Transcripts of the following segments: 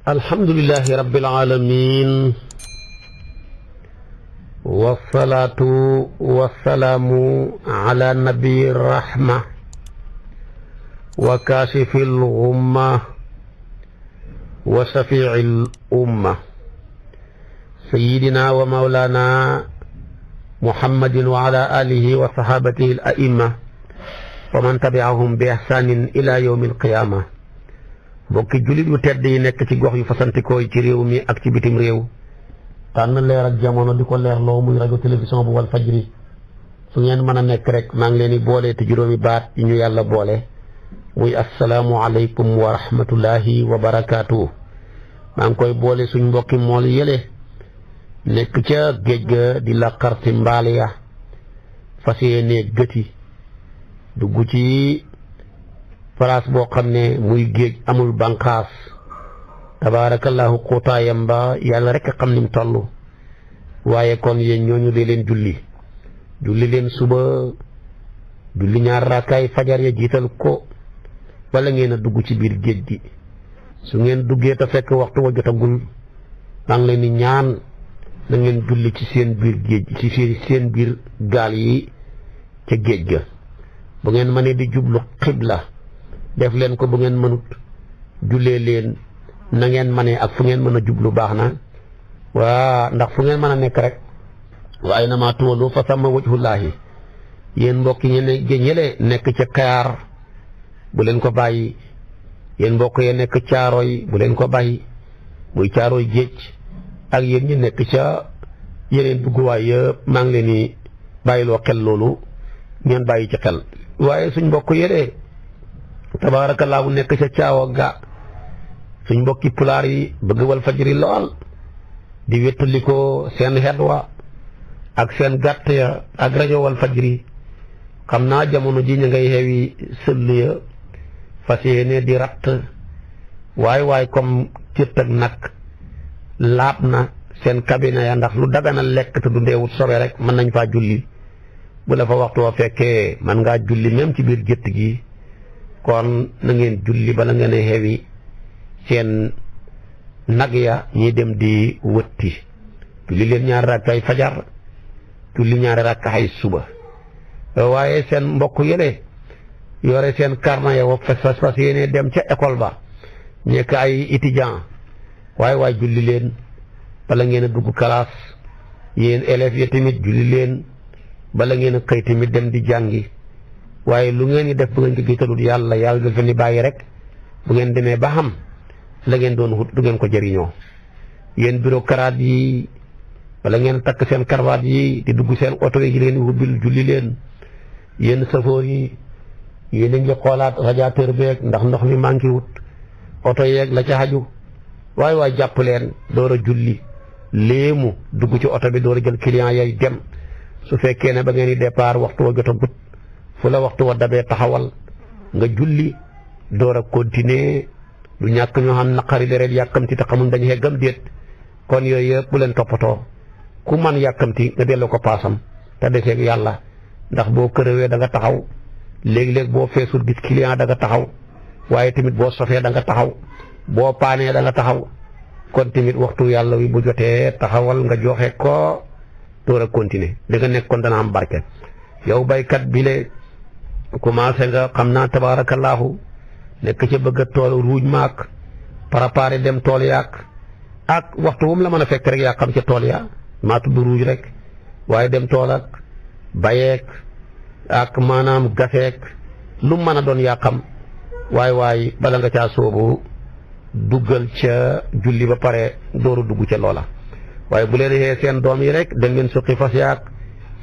alhamdulillahi rabbil alamin wassalatu wassalamu ala nabi rahma wa kashifil ghumma wa shafi'il umma sayyidina wa mawlana muhammadin wa ala alihi wa sahabatihi al a'imma wa man tabi'ahum bi ihsanin ila yawmil qiyamah. mbokki jullit yu tedd yi nekk ci gox yu fasantikoo ci réew mi ak ci bitim réew tànn leer ak jamono di ko leerloo muy rajo télévision bu wal fajri fu ngeen mën a nekk rek maa ngi leen di boole te juróomi baat yi ñu yàlla boole muy assalaamu aleykum wa rahmatullahi wa barakaatu. maa ngi koy boole suñ mbokki mool yële nekk ca géej ga di laqarti mbaal ya fas yéene gëti dugg ci place boo xam ne muy géej amul banqaas tabaarakallahu xóotaayam ba yàlla rek a xam ni mu toll waaye kon yéen ñooñu dee leen julli leen suba julli ñaar raakaay fajar ya jiital ko wala ngeen a dugg ci biir géej gi su ngeen duggee te fekk waxtu wa jotagul maa ngi leen di ñaan na ngeen julli ci seen biir géej ci seen biir gaal yi ca géej ga bu ngeen mënee di jublu xibla def leen ko, bu ngeen mënut jullee leen na ngeen mënee ak fu ngeen mën a jublu baax na waa ndax fu ngeen mën a nekk rek waaye na maa tuwalu fa sama wajhullaahi. yéen mbokk yi ñële nekk ca Kayaar bu leen ko bàyyi, yéen mbokk yi nekk Caaroy bu leen ko bàyyi muy Caaroy géej ak yéen ñi nekk ca yeneen dugguwaay yëpp maa ngi leen di bàyyiloo xel loolu ngeen bàyyi ci xel. waaye suñ mbokk yële tabaarakallaahu nekk ca caawa ga suñ mbokki pulaar yi bëgg wal fajri lool di wéttali ko seen xet wa ak seen gàtt ya ak rajo wal fajri xam naa jamono ji ñu ngay xewi sëll ya fas yéene di ratt waay comme cëtt ak nag laab na seen cabine ya ndax lu dagana lekk te du ndeewut sobe rek mën nañ faa julli bu la fa waxtu wa fekkee man ngaa julli même ci biir gétt gi kon na ngeen julli bala ngeen a xewi seen nag ya ñi dem di wëtti julli leen ñaari rakkaay fajar julli ñaari rakkaay suba. waaye seen mbokk yële yore seen carnet ya wa fas yéene dem ca école ba nekk ay étudiant waaye julli leen bala ngeen a dugg classe. yéen élèves yi tamit julli leen bala ngeen a xëy tamit dem di jàngi. waaye lu ngeen di def bu ngeen ko jiitalul yàlla dafa ni bàyyi rek bu ngeen demee ba xam la ngeen doon wut du ngeen ko jëriñoo. yéen bureaucrate yi wala ngeen takk seen cravate yi di dugg seen oto yi leen wubbil julli leen. yéen safoor yi yéen a ngi xoolaat radiateur beeg ndax ndox mi manqué wut oto yeeg la ca xaju waaye jàpp leen door a julli léemu dugg ci oto bi door a jël client yay dem. su fekkee ne ba ngeen di départ waxtu wa jotagut fu la waxtu wa dabee taxawal nga julli door a continuer. du ñàkk ñoo xam naqari deret yàkkamti te xamuñ dañu xeggam déet kon yooyu yëpp bu leen toppatoo ku man yàkkamti nga delloo ko paasam te deseeg yàlla ndax boo kërëwee da nga taxaw léegi-léeg boo feesul gis client da nga taxaw waaye tamit boo sofee da nga taxaw boo paanee da nga taxaw kon tamit waxtu yàlla wi bu jotee taxawal nga joxe ko door a continuer li nga nekk kon dana am barke. yow baykat bi le commencé nga xam naa tabaarakallaahu nekk ca bëgg a tool ruuj maak préparé dem tool yaak ak waxtu wu mu la mën a fekk rek yaa xam ca tool ya maa tudd ruuj rek waaye dem tool ak bayeek ak maanaam gafeek lu mën a doon yaa xam waaye bala nga caa soobu duggal ca julli ba pare dooru dugg ca loola. waaye bu leen xee seen doom yi rek dem leen suqi fas yaak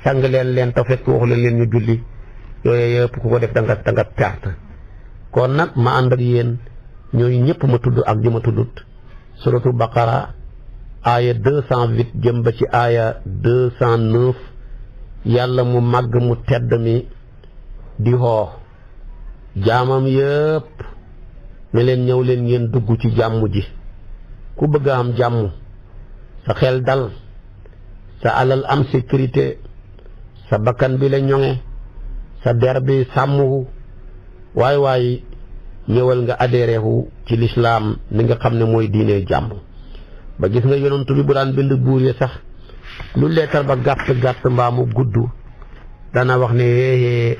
sang leen te fekk waxu leen ñu julli yooyu yëpp ku ko def da nga carte. kon nag ma ànd ak yéen ñooñu ñëpp ma tudd ak ji ma tuddut suratul baqara aaya 208 jëm ba ci aaya 209 yàlla mu màgg mu tedd mi di xoo jaamam yëpp ne leen ñëw leen ngeen dugg ci jàmm ji. ku bëgg a am jàmm sa xel dal sa alal am sécurité sa bakkan bi la ñoŋe sa der bi sàmmu waaye ñëwal nga adhéré wu ci lislaam li nga xam ne mooy diine jàmm. ba gis nga yonent bi bu daan bind buur yi sax lu leetar ba gàtt mbaa mu gudd dana wax ne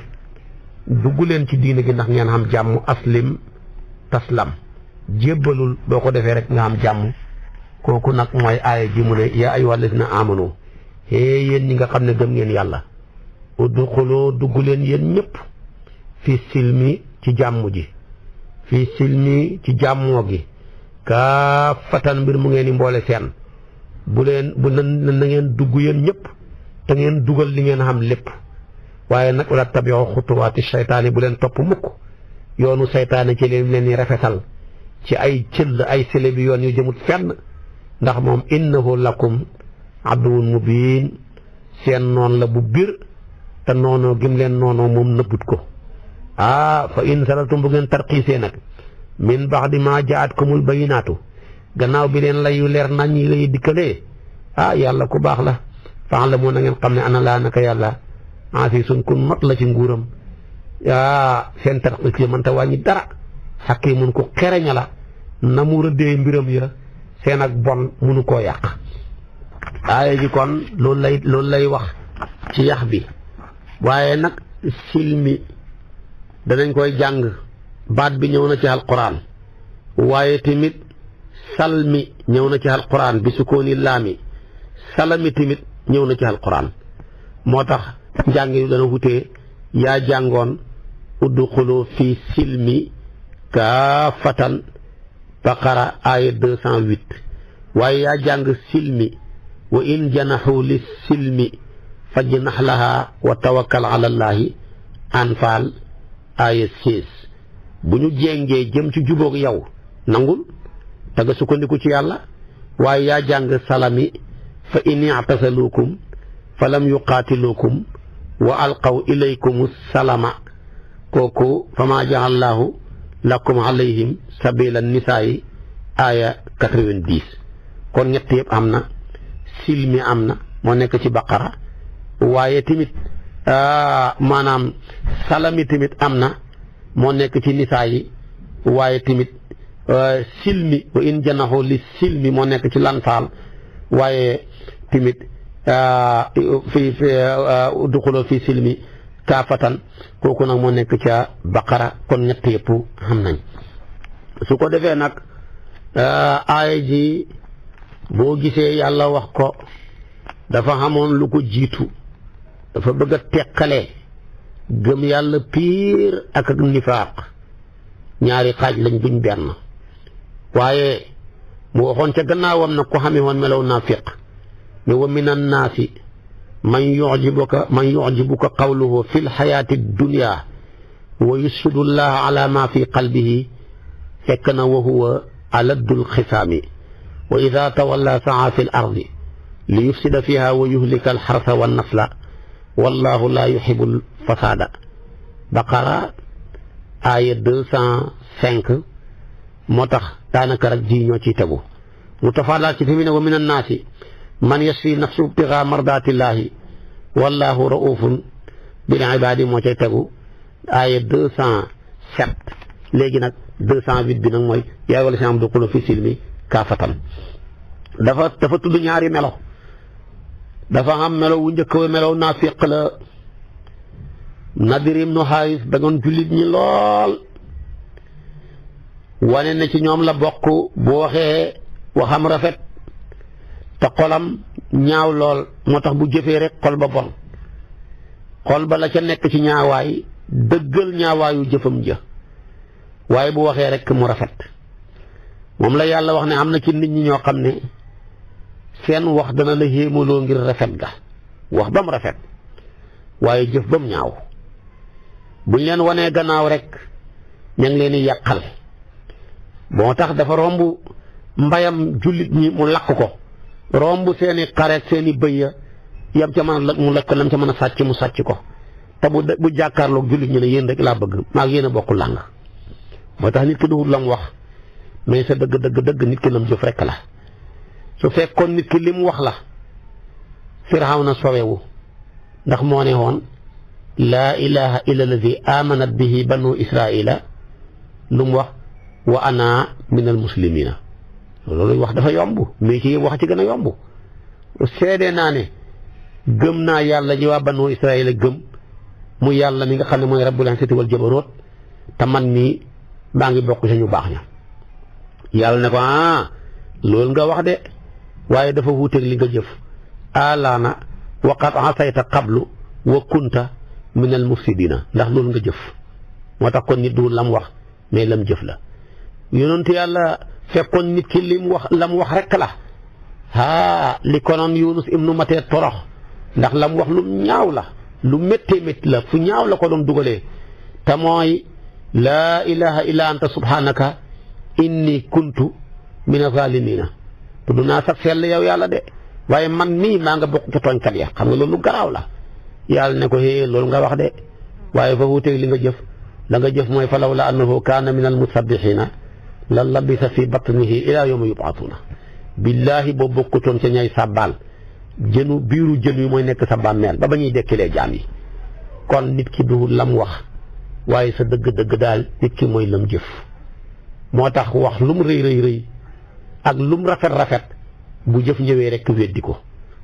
dugg leen ci diine gi ndax ngeen xam jàmm, aslim taslam, jébbalul boo ko defee rek nga am jàmm. kooku nag mooy aaya ji mu ne yaa ayyuhal lazina amanu yéen ñi nga xam ne gëm ngeen yàlla udxuloo dugg leen yéen ñëpp fi silmi ci jàmm ji, fi silmi ci jàmmoo gi kaafatan mbir mu ngeen di mboole seen bu na ngeen dugg yéen ñëpp te ngeen dugal li ngeen xam lépp. waaye nag wala tabi'u xutuwaati seytaane bu leen topp mukk yoonu seytaane ci leen ni rafetal ci ay cëll ay sele bi yoon yu jëmut fenn, ndax moom innahu lakum aduwwun mubiin seen noon la bu bir te noonoo gim leen noonoo moom nëbbut ko. fa in salaltum bu ngeen tarxiisee nag min ba'di maa jaa'atkumul bayyinaatu gannaaw bi leen layu leer nañ ñi lay dikkalee yàlla ku baax la fa'lamu na ngeen xam ne ana laa naka yàlla asiisun kun mat la ci nguuram seen tarxiis yi mënta wàññi dara hakiimun ku xereña la na mu rëddee mbiram ya seen ak bon munu koo yàq. aaya ji kon loolu lay wax ci yax bi. waaye nag silmi danañ koy jàng baat bi ñëw na ci alquran, waaye tamit salmi ñëw na ci alquran bi sukkooni laami, salami tamit ñëw na ci alquran. moo tax njàng yu dana wutee. yaa jàngoon udxulu fi silmi kaafatan baqara aaya 208, waaye yaa jàng silmi wa in janaxu li silmi fajnax laha wa tawakkal ala llahi anfaal aaya 16. bu ñu jéngee jëm ci jubóog yow nangul te nga sukkandiku ci yàlla. waaye yaa jàng salami fa in i'tasalukum fa lam yuqaatilukum wa alqaw ilaykum salama kooku fama ja'allahu lakum alayhim sabila nisaayi aaya 90. kon ñett yëpp am na. silmi am na moo nekk ci baqara, waaye tamit maanaam salami tamit am na moo nekk ci nisaa yi, waaye tamit silmi wa in janaxu li silmi moo nekk ci lanfaal, waaye tamit fi duxuloo fi silmi kaafatan kooku nag moo nekk ca baqara. kon ñett yëpp xam nañ. su ko defee nag aaya ji boo gisee yàlla wax ko dafa xamoon lu ko jiitu, dafa bëgg a teqale gëm yàlla piir ak nifaaq, ñaari xaaj lañ duñ benn. waaye mu waxoon ca gannaawam nag ko xamee woon melaw naafiq ne wa min annaasi man yu'jibuka qawluhu fi lxayaati dunya wa yushhidu llaha ala ma fi qalbihi fekk na wa huwa aladdul xisaami wa ida tawalla saa fi l ardi li yufsida fiha wa yuhlika alxarsa wannasla wallahu la yuhibu lfasada. baqara aaya 205 moo tax daanaka rek ji ñoo ciy tegu. mu tafaalaat ci fi mu ne wa min annaasi man yashfi nafsu ibtigaa mardatillahi wallahu raufun bil ibaadi moo cay tegu aaya 207. léegi nag 208 bi nag mooy yaa wala si am duxulu fi silmi kaafatan. dafa tudd ñaari melo. dafa am melo wu njëkk wa melo naafiq la. Nadir ibnu Haaris da ngoon jullit ñi lool, wane na ci ñoom la bokk bu waxee waxam rafet te xolam ñaaw lool, moo tax bu jëfee rek xol ba bon. xol ba la ca nekk ci ñaawaay dëggal ñaawaayu jëfam ja, waaye bu waxee rek mu rafet. moom la yàlla wax ne am na ci nit ñi ñoo xam ne seen wax dana la yéemaloo ngir rafet ga, wax ba mu rafet waaye jëf ba mu ñaaw. buñ leen wanee gannaaw rek ña ngi leen di yàqal. moo tax dafa romb mbayam jullit ñi mu lakk ko, romb seeni xareet seeni bëy ya yam ca mën a mu lakk lam ca mën a sàcc mu sàcc ko. te bu jàkkaarloog jullit ñi ne yéen rek laa bëgg maag yéen a bokk làng. moo tax nit ki duwut lam wax mais sa dëgg nit ki lam jëf rek la. su fekkoon nit ki lim wax la Firawna sowewu, ndax moo ne woon laa ilaha illa alladi amanat bihi banu israila lu mu wax wa ana min al muslimina loolu wax dafa yomb mais ci wax ci gën a yomb seede naa ne gëm naa yàlla ñi waa banu Israël gëm mu yàlla mi nga xam ne mooy rabbul izzati wal jabaroot te man nii maa ngi bokk ci ñu baax ña yàlla ne ko loolu nga wax de waaye dafa wuuteeg li nga jëf alaana wa qad asayta qablu wa kunta min al mufsidina ndax loolu nga jëf moo tax kon nit du lam wax mais lam jëf la yonent yàlla fekkoon nit ki lim wax lam wax rek la li konoon Yunus ibnu Matee torox ndax lam wax lu ñaaw la lu méttee métti la fu ñaaw la ko doon dugalee te mooy laa ilaha illa anta subhanaka inni kuntu min azalimina tudd naa sax sell yow yàlla de waaye man mii maa nga bokk ci tooñkat ya xam nga loolu lu garaaw la yàlla ne ko loolu nga wax de waaye fa wuuteeg li nga jëf la nga jëf mooy fa lawla annahu kaana min almusabbihina la labisa fi batnihi ila yawma yub'athuna billahi boo bokkutoon ca ñay sàbbaal jënu biiru jën wi mooy nekk sa bàmmeel ba ñuy dekkilee jaam yi kon nit ki du lam wax waaye sa dëgg-dëgg daal nit ki mooy lam jëf moo tax wax lum rëy ak lum rafet bu jëf ñëwee rek weddi ko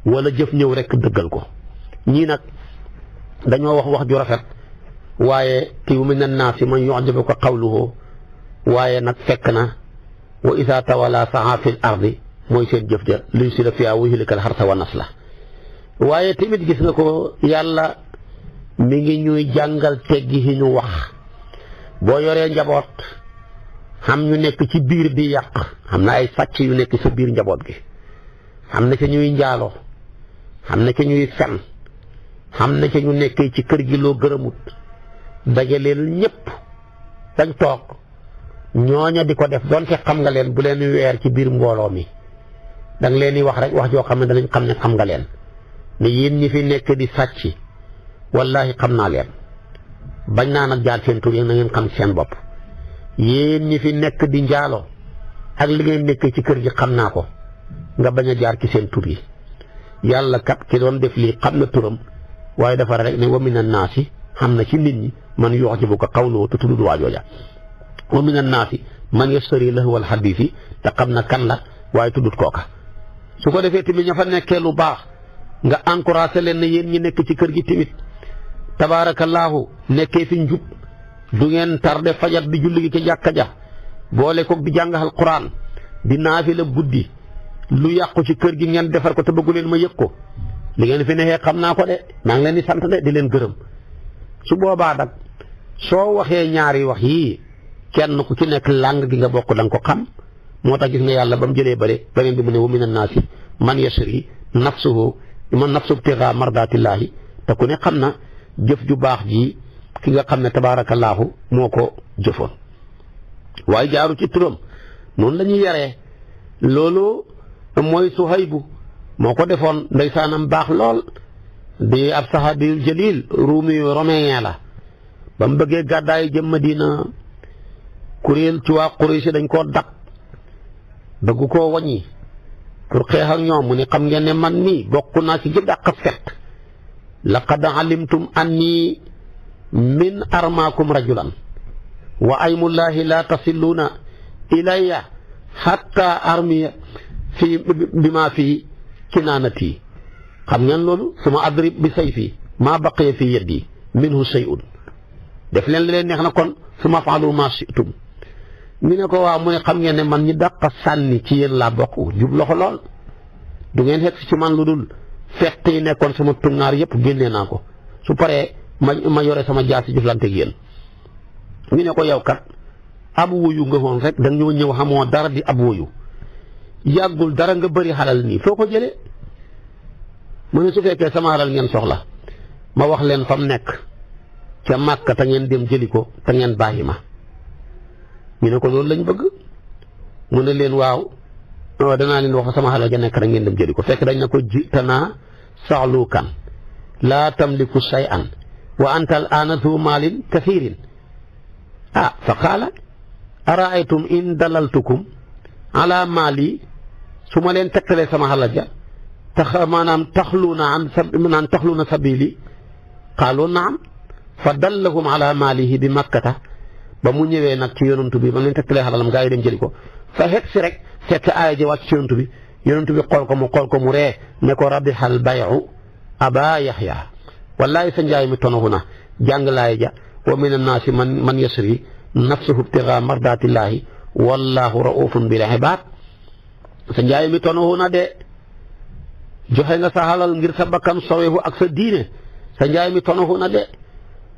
wala jëf ñëw rek dëggal ko ñii nag dañoo wax ju rafet waaye ti min annaasi man yu'jibuka qawluhu waaye nag fekk na wa isa tawala sa'a fil ardi mooy seen jëf ja luy si la fiyaa wa yuhlikal harsa wa nasla waaye tamit gis nga ko yàlla mi ngi ñuy jàngal teggi yi ñu wax boo yoree njaboot xam ñu nekk ci biir di yàq xam na ay sàcc yu nekk sa biir njaboot gi xam na ca ñuy njaaloo xam na ca ñuy fen xam na ca ñu nekkee ci kër gi loo gërëmut dajaleel ñépp dañ toog ñooña di ko def donte xam nga leen bu leen weer ci biir mbooloo mi danga leen di wax rek wax joo xam ne danañ xam ne xam nga leen ne yéen ñi fi nekk di sàcc wallahi xam naa leen bañ naa nag jaar seen tur yi na ngeen xam seen bopp yéen ñi fi nekk di njaaloo ak li ngeen nekkee ci kër gi xam naa ko nga bañ a jaar ci seen tur yi yàlla kat ki doon def lii xam na turam waaye dafa rek ne wa mina naasi xam na ci nit ñi man yu'jibuka qawluhu te tudd waa jooja wa mina naasi man yashtari lahwal hadiisi te xam na kan la waaye tuddut kooka su ko defee tamit ña fa nekkee lu baax nga encouragé leen ne yéen ñi nekk ci kër gi tamit tabaarakallaahu nekkee fi njub du ngeen tarde fajar di julli gi ca jàkka ja boole koog di jàngal Quraan di naafila guddi lu yàqu ci kër gi ngeen defar ko te bëggu leen ma yëg ko li ngeen fi neexee xam naa ko de maa ngi leen di sant de di leen gërëm su boobaa nag soo waxee ñaari wax yii kenn ku ci nekk làng gi nga bokk da nga ko xam moo tax gis nga yàlla ba mu jëlee bare beneen bi mu ne wa mina naasi man yashri nafsuhu ibtigaa mardaatillaahi te ku ne xam na jëf ju baax ji ki nga xam ne tabaarakallaahu moo ko jëfoon waaye jaaru ci turam noonu la ñuy yaree loolu mooy Suhaybu moo ko defoon ndeysaanam baax lool di ab sahaabiyul jalil ruumi romain la ba mu bëggee gàddaay jëm Madina kuréel ci waa Quraysh dañ koo dab bëgg koo waññi pour xeex ak ñoom mu ne xam ngeen ne man nii bokk naa ci jënd ak fet laqad alimtum anni min armaakum rajulan wa aymullahi la tasilluuna ilayya hatta armiya fi bima fi kinaanati xam ngeen loolu suma adrib bi sayfi maa baqiya fi yadi minhu shay'un def leen leen neex na kon suma faalu ma shi'tum ñu ne ko waaw mu ne xam ngeen ne man ñi dàq sànni ci yéen laa bokk jub loxo lool du ngeen xeg ci man lu dul fett yi nekkoon sama tungaar yëpp génnee naa ko su paree ma yore sama jaasi jëflante ak yéen ñu ne ko yow kat ab wuyu nga woon rek danga ñëw xamoo dara di ab wuyu yàggul dara nga bëri xalal nii foo ko jëlee mu ne su fekkee sama xalal ngeen soxla ma wax leen fa mu nekk ca Màkka te ngeen dem jëli ko te ngeen bàyyi ma ñu ne ko loolu lañ bëgg mu ne leen waaw danaa leen wax sama xalal ja nekk rek ngeen dem jëli ko fekk dañ ne ko jitanaa saxluukan laa tamliku shay'an wa anta al-aana zu maalin kathiirin fa qaala araaytum in dalaltukum ala maali su ma leen tegtalee sama xalal ja maanaam taxluuna sabili qaalu naam fa dallahum ala maalihi bi makkata ba mu ñëwee nag ci yonantu bi ba mu leen tegtalee xalalam gaa yi dem jëli ko fa xet si rek fekk aaya ji wàcc ci yonantu bi xool ko mu ree ne ko rabihal bayu aba yaxya wallahi sa njaay mi tonahu na jàng laay ja wa min annaasi man yasri nafsuhu ibtigaa mardatillahi wallahu raufun bil ibaad sa njaay mi tonahu na de joxe nga sa xalal ngir sa bakkan soweeku ak sa diine sa njaay mi tonahu na de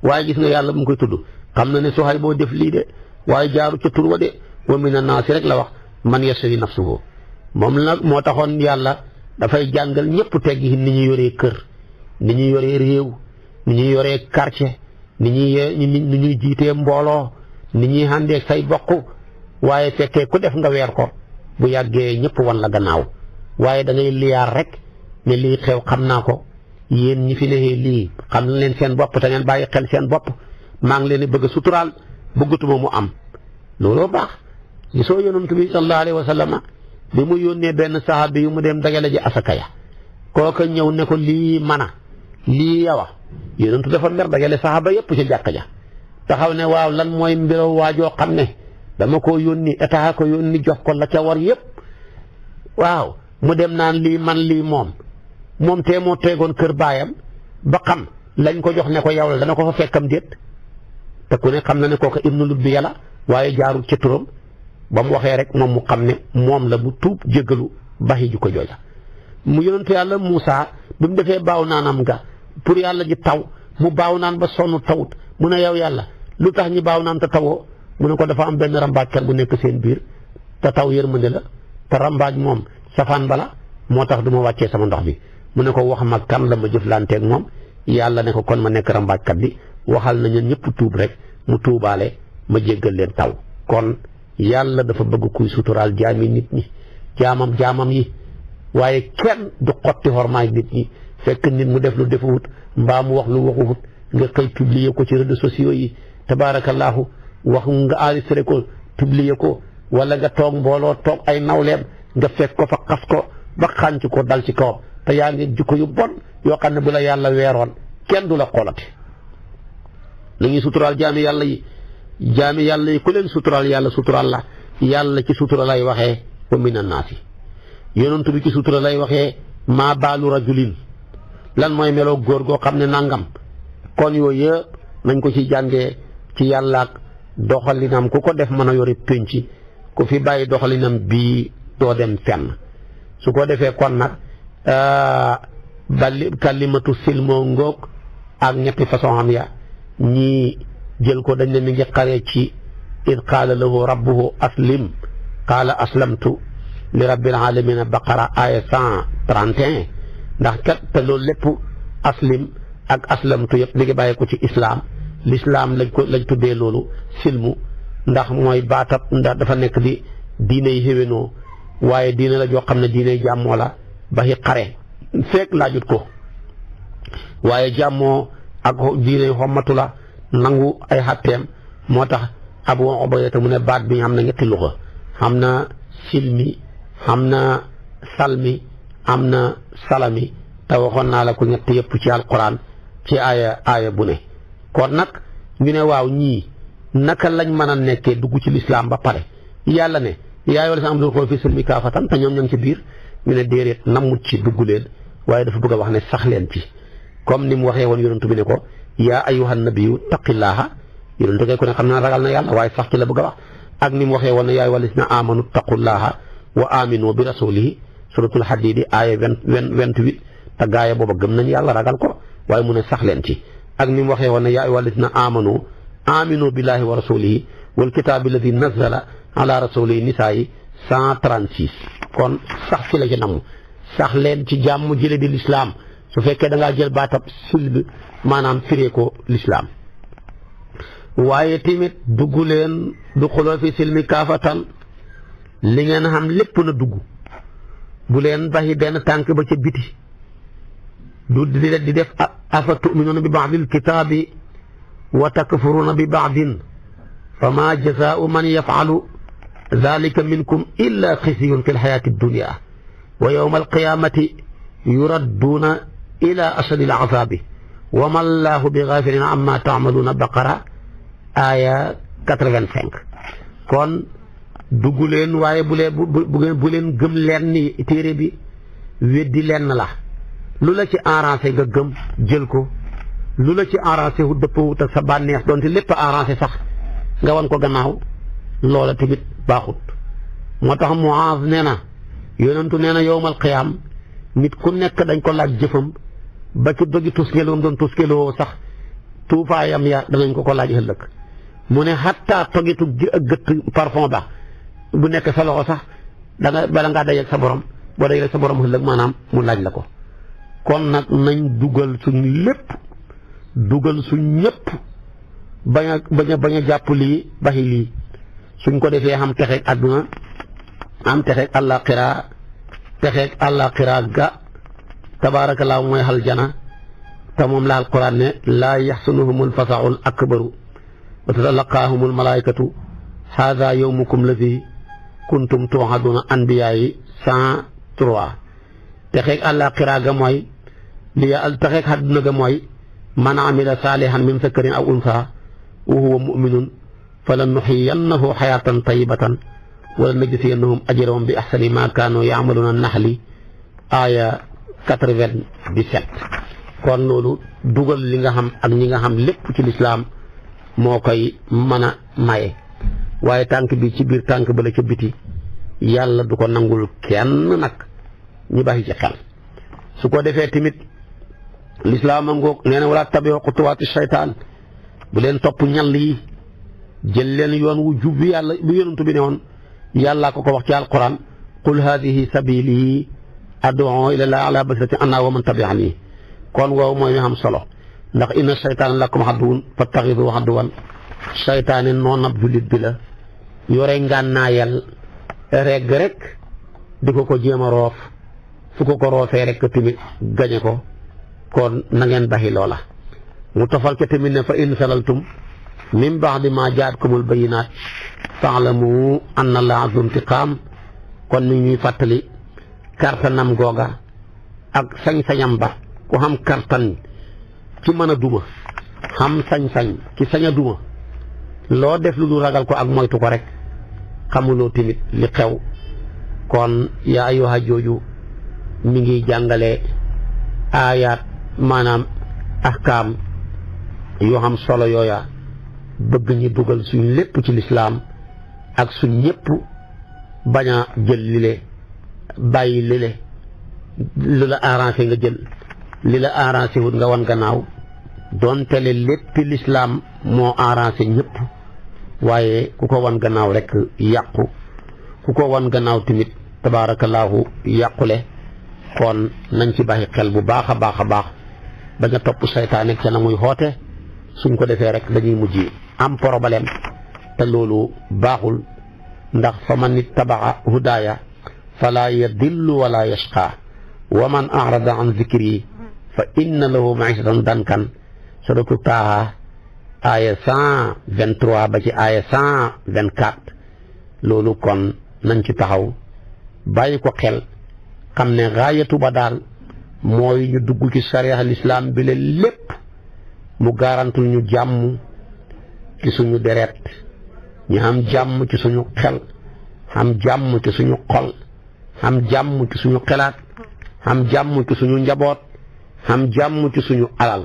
waaye gis nga yàlla bu mu koy tudd xam na ne Suhayb boo def lii de waaye jaaru ca tur wa de wa min annaasi rek la wax man yasri nafsuhu moom nag moo taxoon yàlla dafay jàngal ñëpp teggi ni ñu yoree kër ni ñu yoree réew ni ñuy yoree quartier ni ñuy jiitee mbooloo ni ñuy àndee say bokk waaye fekkee ku def nga weer ko bu yàggee ñëpp wan la gannaaw waaye da ngay liyaar rek ne lii xew xam naa ko yéen ñi fi ne lii xam na leen seen bopp te ngeen bàyyi xel seen bopp maa ngi leen di bëgg a suturaal bëggatuma mu am looloo baax gisoo yonent bi sallallahu alayhi wa sallam bi mu yónnee benn sahabi yu mu dem dagale ji asaka ya kooka ñëw ne ko lii mana lii yawa yonent dafa mer dagale sahaba yépp ci jàkka ja taxaw ne waaw lan mooy mbiro waajoo xam ne dama ko yónni état ko yónni jox ko la ca war yépp waaw mu dem naan lii man lii moom te moo teegoon kër baayam ba xam lañ ko jox ne ko yow la dana ko fa fekkam déet te ku ne xam na ne kooka ibnu lut bi yàlla waaye jaarul ci turam ba mu waxee rek moom mu xam ne moom la bu tuub jéggalu baxi ju ko jooja mu yonentu yàlla Muusa bi mu defee baaw naanam nga pour yàlla ji taw mu baaw naan ba sonn tawut mu ne yow yàlla lu tax ñi baaw naan te tawoo mu ne ko dafa am benn rambaajkat bu nekk seen biir te taw yërmande la te rambaaj moom safaan bala moo tax du ma wàccee sama ndox bi mu ne ko wax ma kan la ma jëflanteeg moom yàlla ne ko kon ma nekk rambaajkat bi waxal na ñun ñëpp tuub rek mu tuubaale ma jéggal leen taw kon yàlla dafa bëgg kuy suturaal jaami nit ñi jaamam yi waaye kenn du xotti xormaay nit ñi fekk nit mu def lu defuwut mbaa mu wax lu waxuwut nga xëy publier ko ci réseaux sociaux yi tabaarakallaahu wax nga enregistré ko publier ko wala nga toog mbooloo toog ay nawleem nga fekk ko fa xas ko ba xànc ko dal ci kawam te yaa ngi jikko yu bon yoo xam ne bu la yàlla weeroon kenn du la xoolati la ñuy suturaal jaami yàlla yi ku leen suturaal yàlla suturaal la yàlla ci sutura lay waxee wa min annaasi yonent bi ci sutura lay waxee maa baalu rajulin lan mooy meloo góor goo xam ne nangam kon yooyu yëpp nañ ko ci jàngee ci yàlla ak doxalinam ku ko def mën a yori pénc ku fi bàyyi doxalinam bii doo dem fenn su ko defee kon nag kalimatu silmoo ngóog ak ñetti façon am ya ñii jël ko dañ ne mi ngi xaree ci id qaala lahu rabbuhu aslim qaala aslamtu li rabbil alamina baqara aya 131 ndax kat te loolu lépp aslim ak aslamtu yëpp mi ngi bàyyi ko ci islam l'islam lañ tuddee loolu silmu ndax mooy baatab ndax dafa nekk di diiney xéwénoo waaye diine la joo xam ne diiney jàmmoo la baxi xare fekk laajut ko waaye jàmmoo ak diiney xommatu la nangu ay xatteem moo tax Abu Ubayda mu ne baat bi am na ñetti luxa xam na silmi am na salmi am na salami te waxoon naa la ko ñett yëpp ci alquran ci aaya bu ne kon nag ñu ne waaw ñii naka lañ mën a nekkee dugg ci lislaam ba pare yàlla ne yaa ayyuhal laziina aamanu udxuluu fii silmi kaafatan te ñoom ña ngi ci biir ñu ne déedéet namut ci dugg leen waaye dafa bëgg a wax ne sax leen ci comme ni mu waxee woon yonent bi ne ko yaa ayyuhan nabiyyu taqillaaha yonent kay ko ne xam naa ragal na yàlla waaye sax ci la bëgg a wax ak ni mu waxee woon ne yaa ayyuhal laziina aamanu taqullaaha wa aaminu bi rasuulihi suratul Hadiid aaya 28 te gaaya booba gëm nañ yàlla ragal ko waaye mu ne sax leen ci ak ni mu waxee woon ne yaa ayyuhal laziina aaminu billaahi wa rasuulihi wal kitaabi allazii nazzala ala rasuulihi nisaa yi 136 kon sax ci la ci namm sax leen ci jàmm jële di lislaam su fekkee da ngaa jël baatab silb maanaam firee ko lislaam waaye tamit dugg leen du xuloo fi silmi kaafatan li ngeen xam lépp na dugg bu leen baxi benn tànk ba ca biti du di def afa tuminuuna bi baadil kitaabi wa takfuruuna bi baadin fa ma jazaau man yafalu dalika minkum illa xisyun fi lxayaati dunia wa yowma alqiyamati yuradduuna ila ashadi alazaabi wa ma allahu bi gaafilin amma taamaluuna baqara aaya 85 kon dugg leen waaye bu leen gëm leen ni téere bi weddi lenn la lu la ci arrangé nga gëm jël ko lu la ci arrangé wu dëppawut ak sa bànneex doonte lépp arrangé sax nga wan ko gannaaw loola tamit baaxut. moo tax Muaaz nee na yonentu nee na yowmal qiyaam nit ku nekk dañ ko laaj jëfam ba ci dogi tusngeloom doon tusngeloo sax tuufaayam ya danañ ko laaj ëllëg mu ne xattaa togitu gëtt parfum ba bu nekk sa loxo sax danga bala ngaa dajeeg sa borom boo dajeeg sa borom ëllëg maanaam mu laaj la ko. kon nag nañ dugal suñ lépp dugal suñ ñëpp bañ a jàpp lii baxi lii suñ ko defee xam texeeg àdduna am texeeg àllaaxira ga tabaarakallaahu mooy aljana te moom la alquran ne laa yaxsunuhumul fasaxul akbaru wa tatalaqaahumul malaaykatu haada yawmukum lazi kuntum tuuxaduuna anbiyaa yi 103 texeeg àllaaxira ga mooy texeeg àdduna ga mooy man amila saalihan min zakarin aw unsaa wa huwa mu'minun falanuxyiyannahu xayaatan tayyibatan wala najziyannahum ajrahum bi axsani maa kaanu yaamaluuna naxli aaya 97. kon loolu dugal li nga xam ak ñi nga xam lépp ci lislaam moo koy mën a maye waaye tànk bi ci biir tànk ba la ca biti yàlla du ko nangul kenn nag ñu bàyyi ci xel. su ko defee tamit lislaam a ngoog nee na wala tabi'u xutuwaati shaytaan bu leen topp ñal yi jël leen yoon wu jub bi yàlla bu yonantu bi ne woon yàllaa ko wax ci alquran qul haadihi sabiili ad'uu ila llaahi alaa basiratin ana wa man tabi'anii kon woowu mooy ñu xam solo ndax inna shaytaana lakum aduwwun fattaxiduuhu aduwwan shaytaane noon ab jullit bi la yore ngànnaayal regg rek di ko jéem a roof fu ko roofee rek tamit gañe ko kon na ngeen baxi loola. mu tofal ca tamit ne fa in salaltum min ba'di maa jaatkumul bayyinaat fa'lamu anna llaaha zu intiqaam kon mi ñuy fàttali kartanam googa ak sañ-sañam ba ku xam kartan ci mën a duma xam sañ-sañ ci sañ a duma loo def lu dul ragal ko ak moytu ko rek xamuloo tamit li xew. kon yaa ayyuha jooju mi ngi jàngale aayaat maanaam ahkaam yoo xam solo yooya bëgg ñi dugal suñ lépp ci lislaam ak suñ ñëpp bañ a jël lile bàyyi lile lu la arrangé nga jël li la arrangé wut nga wan gannaaw doonte le lépp lislaam moo arrangé ñëpp waaye ku ko wan gannaaw rek yàqu ku ko wan gannaaw tamit tabaarakallaahu yàqule. kon nañ ci bàyyi xel bu baax a baax a baax bañ a topp seytaane ca na muy xoote suñ ko defee rek dañuy mujj am problème te loolu baaxul ndax fa man ittaba'a hudaaya falaa yadillu wala yashqa wa man a'rada an zikri fa inna lahu ma'ishatan dankan suratu Taaha aaya 123 ba ci aaya 124 loolu kon nañ ci taxaw bàyyi ko xel xam ne gaayatu ba daal mooy ñu dugg ci sariya lislaam bi le lépp mu garantul ñu jàmm ci suñu deret ñu am jàmm ci suñu xel am jàmm ci suñu xol am jàmm ci suñu xelaat am jàmm ci suñu njaboot am jàmm ci suñu alal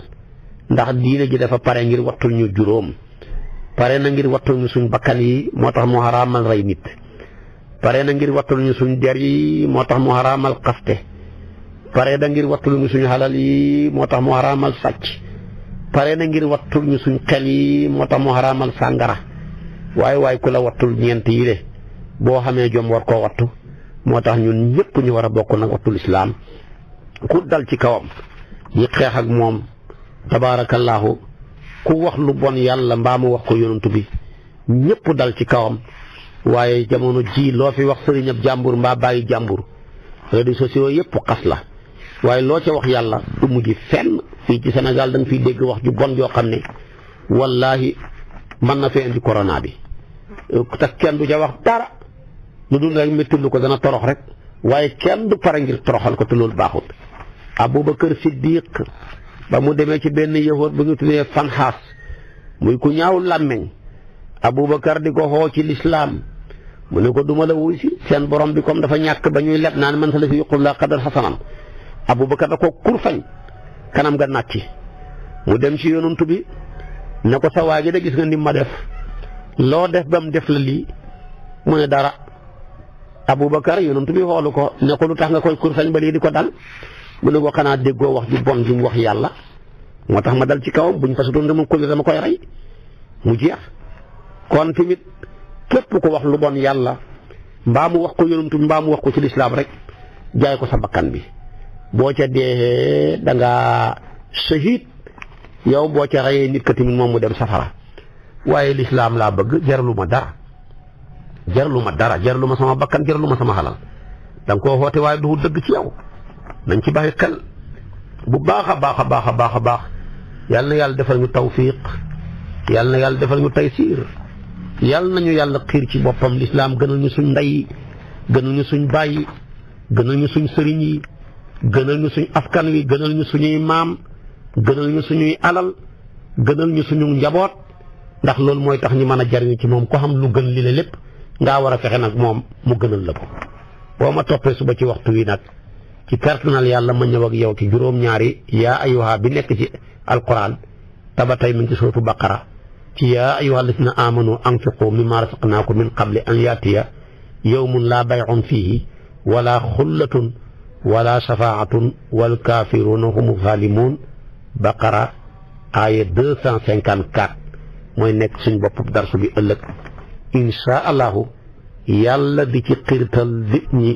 ndax diine ji dafa pare ngir wattul ñu juróom pare na ngir wattul ñu suñ bakkan yi moo tax mu xaraamal rey nit pare na ngir wattul ñu suñ der yi moo tax mu xaraamal xaste pare na ngir wattul ñu suñu xalal yi moo tax mu xaraamal sàcc pare na ngir wattul ñu suñ xel yi moo tax mu xaraamal sàngara waaye ku la wattul ñeent yi de boo xamee jom war koo wattu moo tax ñun ñëpp ñu war a bokk nag wattul islaam ku dal ci kawam ñi xeex ak moom tabaarakallaahu ku wax lu bon yàlla mbaa mu wax ko yonantu bi ñëpp dal ci kawam. waaye jamono ji loo fi wax sëriñ ab jàmbur mbaa bàyyi jàmbur réseaux sociaux yëpp xas la waaye loo ca wax yàlla du mujj fenn. fii ci Sénégal da nga fiy dégg wax ju bon joo xam ne wallaahi mën na fee indi corona bi te kenn du ca wax dara lu dul rek métti lu ko dana torox rek waaye kenn du pare ngir toroxal ko te loolu baaxut. Abubakar Siddiq ba mu demee ci benn yahood bu ñu tuddee Fanxaas muy ku ñaaw làmmeñ Aboubacar di ko xoo ci lislaam mu ne ko duma la wuy si seen borom bi comme dafa ñàkk ba ñuy leb naan man sa la si yuqul la qadar xasanan Aboubacar da ko kurfañ kanam nga nàcci mu dem ci yonantu bi ne ko sa waa ji de gis nga ni ma def loo def ba mu def la lii mu ne dara Aboubacar yonantu bi xoolu ko ne ko lu tax nga koy kurfañ ba lii di ko dal mu ne ko xanaa déggoo wax ju bon ju mu wax yàlla moo tax ma dal ci kawam buñ fasutoon dama koy rey mu jeex kon tamit képp ko wax lu bon yàlla mbaa mu wax ko yonantu bi mbaa mu wax ko ci lislaam rek jaay ko sa bakkan bi boo ca dee da ngaa shahid yow boo ca reyee nit ka tamit moom mu dem safara waaye lislaam laa bëgg jaralu ma dara jaralu ma sama bakkan jaralu ma sama xalal da nga koo xoote waaye du dëgg ci yow nañ ci bàyyi xel bu baax a baax yal na yàlla defal ñu tawfiq yal na yàlla defal ñu taysiir yal nañu yàlla xiir ci boppam lislaam gënal ñu suñ ndey gënal ñu suñ bàyyi gënal ñu suñ sëriñ yi gënal ñu suñ askan wi gënal ñu suñuy maam gënal ñu suñuy alal gënal ñu suñu njaboot ndax loolu mooy tax ñu mën a jariñu ci moom ko xam lu gën li la lépp ngaa war a fexe nag moom mu gënal la ko boo ma toppee suba ci waxtu wi nag ci kartanal yàlla ma ñëw ak yow ci juróom-ñaari yaa ayyuha bi nekk ci alquran taba tey mi ngi ci suuratu baqara ci yaa ayyuha alladina amanu anfiqu mimma rasaqnaakum min qabli an yaatiya yawmun laa bay'un fiihi wala xullatun wala shafaatun wal kaafiruuna humu zaalimuun baqara aaya 254 mooy nekk suñ bopp darsu bi ëllëg insha allahu yàlla di ci xirtal nit ñi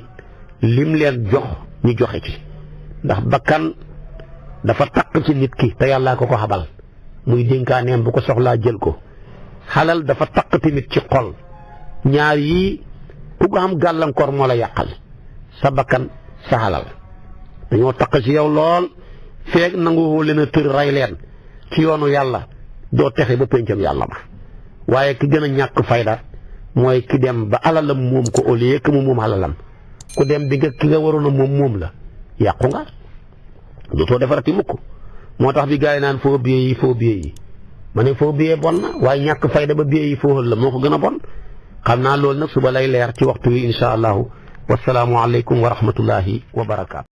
lim leen jox ñu joxe ci ndax bakkan dafa takk ci nit ki te yàllaa ko xabal muy dénkaaneem bu ko soxlaa jël ko xalal dafa takk tamit ci xol ñaar yii ku ko xam gàllankoor moo la yàqal sa bakkan sa xalal dañoo takk ci yow lool feeg nangu leen a tër ray leen ci yoonu yàlla doo texe ba péncam yàlla ma waaye ki gën a ñàkk fayda mooy ki dem ba alalam moom ko au lieu que mu moom alalam ku dem bi nga ki nga waroon a moom la yàqu nga dootoo defarati mukk moo tax bi gars yi naan foo biyee yi ma ne foo biyee bon na waaye ñàkk fayda ba biyee yi fooxal la moo ko gën a bon xam naa loolu nag suba lay leer ci waxtu wi insha allahu wasalaamu aleykum wa rahmatullahi wa barakaatu